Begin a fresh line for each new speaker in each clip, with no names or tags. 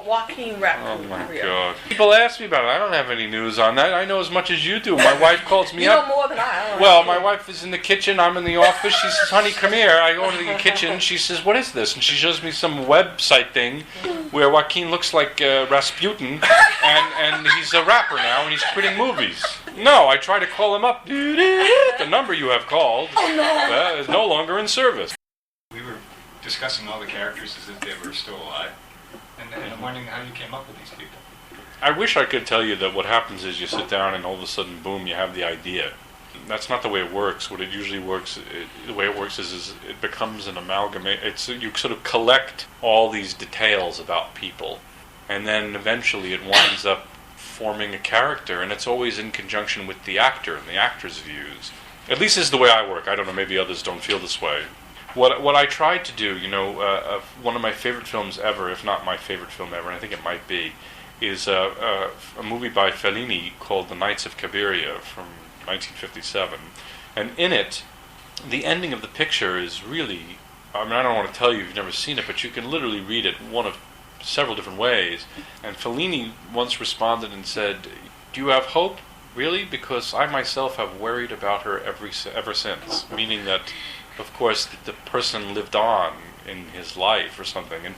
Joaquin rap
Oh my
career?
God. People ask me about it. I don't have any news on that. I know as much as you do. My wife calls me
You
up.
know more than I don't
Well,
know.
my wife is in the kitchen. I'm in the office. She says, honey, come here. I go into the kitchen. She says, what is this? And she shows me some website thing where Joaquin looks like Rasputin, and he's a rapper now, and he's quitting movies. No, I try to call him up. The number you have called is no longer in service.
We were discussing all the characters as if they were still alive, and I'm wondering how you came up with these people.
I wish I could tell you that what happens is you sit down and all of a sudden, boom, you have the idea. That's not the way it works. What it usually works, the way it works is it becomes an amalgamate. You sort of collect all these details about people, and then eventually it winds up forming a character, and it's always in conjunction with the actor and the actor's views. At least this is the way I work. I don't know, maybe others don't feel this way. What I tried to do, one of my favorite films ever, if not my favorite film ever, and I think it might be, is a movie by Fellini called The Knights of Cabiria from 1957. And in it, the ending of the picture is really, I don't want to tell you if you've never seen it, but you can literally read it one of several different ways. And Fellini once responded and said, do you have hope? Really? Because I myself have worried about her ever since. Meaning that, of course, the person lived on in his life or something. And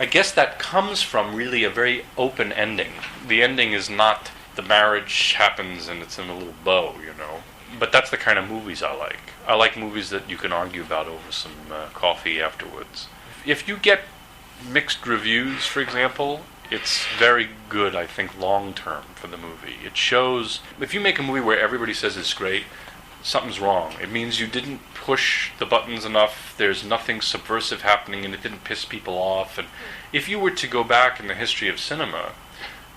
I guess that comes from really a very open ending. The ending is not the marriage happens and it's in a little bow, But that's the kind of movies I like. I like movies that you can argue about over some coffee afterwards. If you get mixed reviews, for example, it's very good, I think, long-term for the movie. It shows, if you make a movie where everybody says it's great, something's wrong. It means you didn't push the buttons enough, there's nothing subversive happening, and it didn't piss people off. And if you were to go back in the history of cinema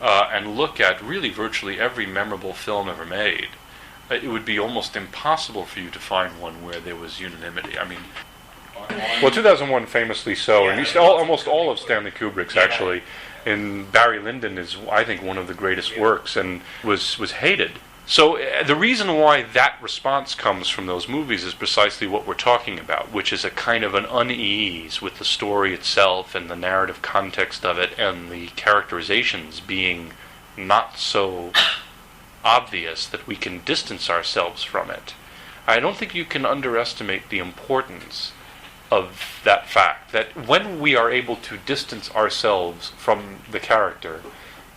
and look at really virtually every memorable film ever made, it would be almost impossible for you to find one where there was unanimity. Well, 2001 famously so, and almost all of Stanley Kubrick's actually. And Barry Lyndon is, I think, one of the greatest works, and was hated. So the reason why that response comes from those movies is precisely what we're talking about, which is a kind of an unease with the story itself and the narrative context of it, and the characterizations being not so obvious that we can distance ourselves from it. I don't think you can underestimate the importance of that fact, that when we are able to distance ourselves from the character,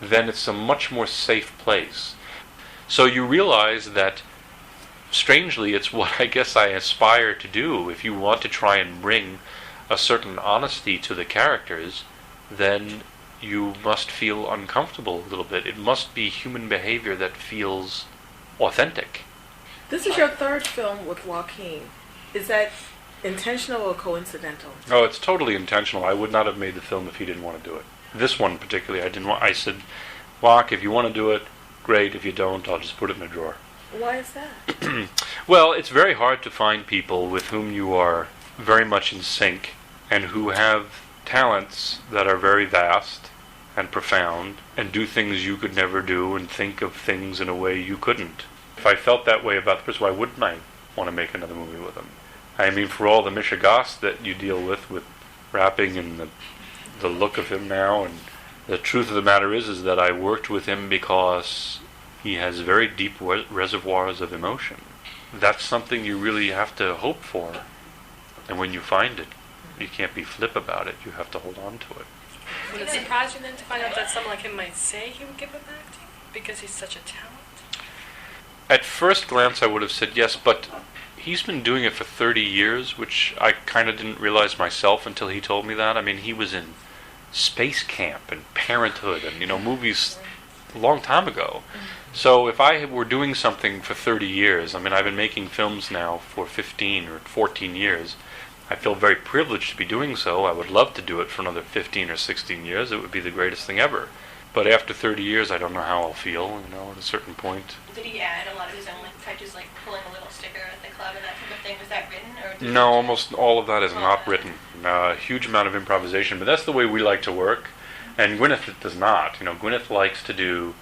then it's a much more safe place. So you realize that, strangely, it's what I guess I aspire to do. If you want to try and bring a certain honesty to the characters, then you must feel uncomfortable a little bit. It must be human behavior that feels authentic.
This is your third film with Joaquin. Is that intentional or coincidental?
Oh, it's totally intentional. I would not have made the film if he didn't want to do it. This one particularly, I said, Joaquin, if you want to do it, great. If you don't, I'll just put it in a drawer.
Why is that?
Well, it's very hard to find people with whom you are very much in sync and who have talents that are very vast and profound and do things you could never do and think of things in a way you couldn't. If I felt that way about the person, why wouldn't I want to make another movie with him? I mean, for all the mishigas that you deal with rapping and the look of him now, and the truth of the matter is that I worked with him because he has very deep reservoirs of emotion. That's something you really have to hope for. And when you find it, you can't be flip about it. You have to hold on to it.
Would it surprise you then to find out that someone like him might say he would give it back to you because he's such a talent?
At first glance, I would have said yes, but he's been doing it for 30 years, which I kind of didn't realize myself until he told me that. I mean, he was in Space Camp and Parenthood and, movies a long time ago. So if I were doing something for 30 years, I've been making films now for 15 or 14 years. I feel very privileged to be doing so. I would love to do it for another 15 or 16 years. It would be the greatest thing ever. But after 30 years, I don't know how I'll feel, at a certain point.
Did he add a lot of his own touches, like pulling a little sticker at the club and that type of thing? Was that written? Or
No, almost all of that is not written. A huge amount of improvisation, but that's the way we like to work. And Gwyneth does not. Gwyneth likes to do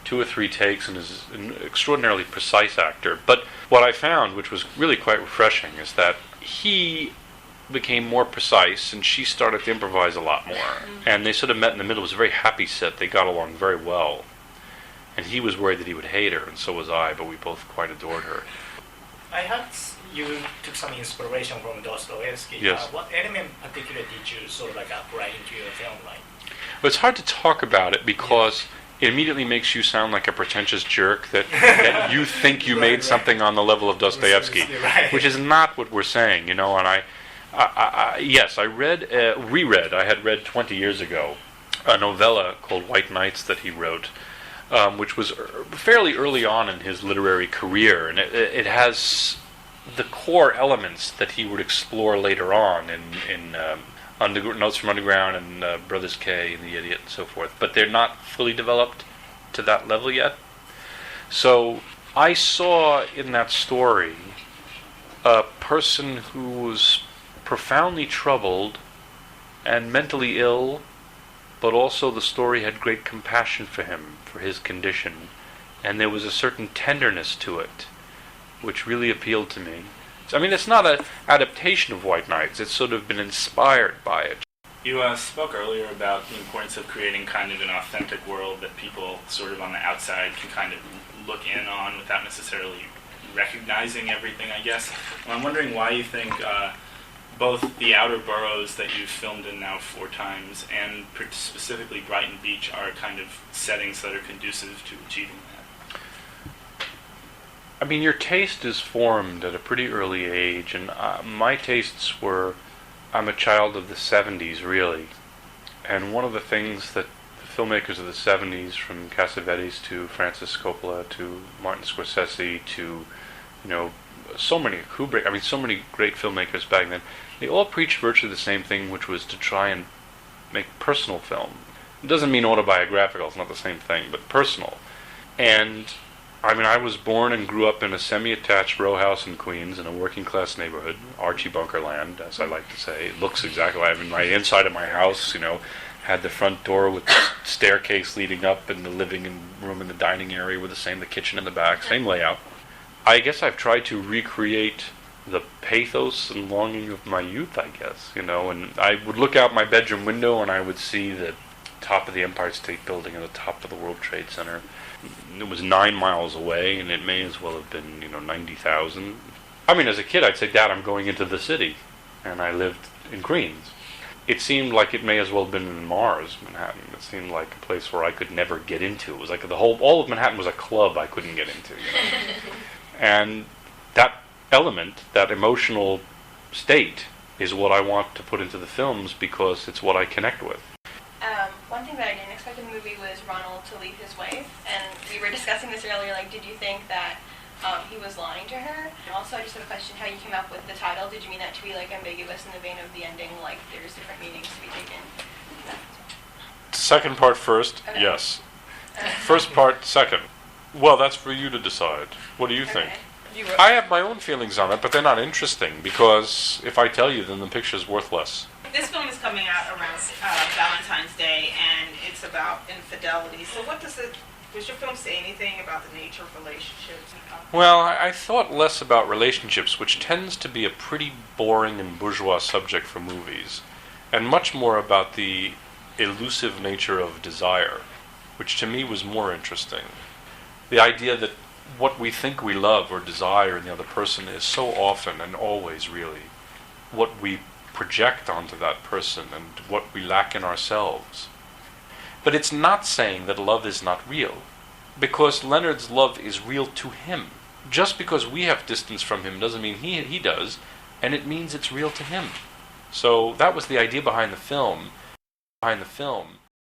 2 or 3 takes and is an extraordinarily precise actor. But what I found, which was really quite refreshing, is that he became more precise, and she started to improvise a lot more. And they sort of met in the middle. It was a very happy set. They got along very well. And he was worried that he would hate her, and so was I, but we both quite adored her.
I heard you took some inspiration from Dostoevsky.
Yes.
What element particularly did you sort of like apply into your film? Like,
But it's hard to talk about it because it immediately makes you sound like a pretentious jerk that you think you made something on the level of Dostoevsky,
Right.
which is not what we're saying, And I reread. I had read 20 years ago a novella called White Nights that he wrote, which was fairly early on in his literary career, and it has the core elements that he would explore later on in Notes from Underground and Brothers K and The Idiot and so forth, but they're not fully developed to that level yet. So I saw in that story a person who was profoundly troubled and mentally ill, but also the story had great compassion for him, for his condition, and there was a certain tenderness to it, which really appealed to me. I mean, it's not an adaptation of White Nights, it's sort of been inspired by it.
You spoke earlier about the importance of creating kind of an authentic world that people sort of on the outside can kind of look in on without necessarily recognizing everything, I guess. Well, I'm wondering why you think both the outer boroughs that you've filmed in now 4 times and specifically Brighton Beach are kind of settings that are conducive to achieving that.
I mean, your taste is formed at a pretty early age, and my tastes were, I'm a child of the 70s, really. And one of the things that the filmmakers of the 70s, from Cassavetes to Francis Coppola to Martin Scorsese to, so many, Kubrick, I mean, so many great filmmakers back then, they all preached virtually the same thing, which was to try and make personal film. It doesn't mean autobiographical, it's not the same thing, but personal. And I mean, I was born and grew up in a semi-attached row house in Queens in a working-class neighborhood, Archie Bunker land, as I like to say. It looks exactly like, I mean, my inside of my house, had the front door with the staircase leading up, and the living room and the dining area were the same, the kitchen in the back, same layout. I guess I've tried to recreate the pathos and longing of my youth, I guess, and I would look out my bedroom window and I would see the top of the Empire State Building and the top of the World Trade Center. It was 9 miles away, and it may as well have been, 90,000. I mean, as a kid, I'd say, Dad, I'm going into the city, and I lived in Queens. It seemed like it may as well have been in Mars, Manhattan. It seemed like a place where I could never get into. It was like all of Manhattan was a club I couldn't get into, And that element, that emotional state, is what I want to put into the films because it's what I connect with.
One thing that I didn't expect in the movie was Ronald to leave his wife, and we were discussing this earlier, like, did you think that he was lying to her? And also, I just have a question, how you came up with the title. Did you mean that to be, like, ambiguous in the vein of the ending, like, there's different meanings to be taken?
Second part first,
Okay.
Yes. First part second. Well, that's for you to decide. What do you think?
Okay.
I have my own feelings on it, but they're not interesting, because if I tell you, then the picture's worthless.
This film is coming out around Valentine's Day, and it's about infidelity. So does your film say anything about the nature of relationships?
Well, I thought less about relationships, which tends to be a pretty boring and bourgeois subject for movies, and much more about the elusive nature of desire, which to me was more interesting. The idea that what we think we love or desire in the other person is so often and always really what we project onto that person and what we lack in ourselves. But it's not saying that love is not real, because Leonard's love is real to him. Just because we have distance from him doesn't mean he does, and it means it's real to him. So that was the idea behind the film.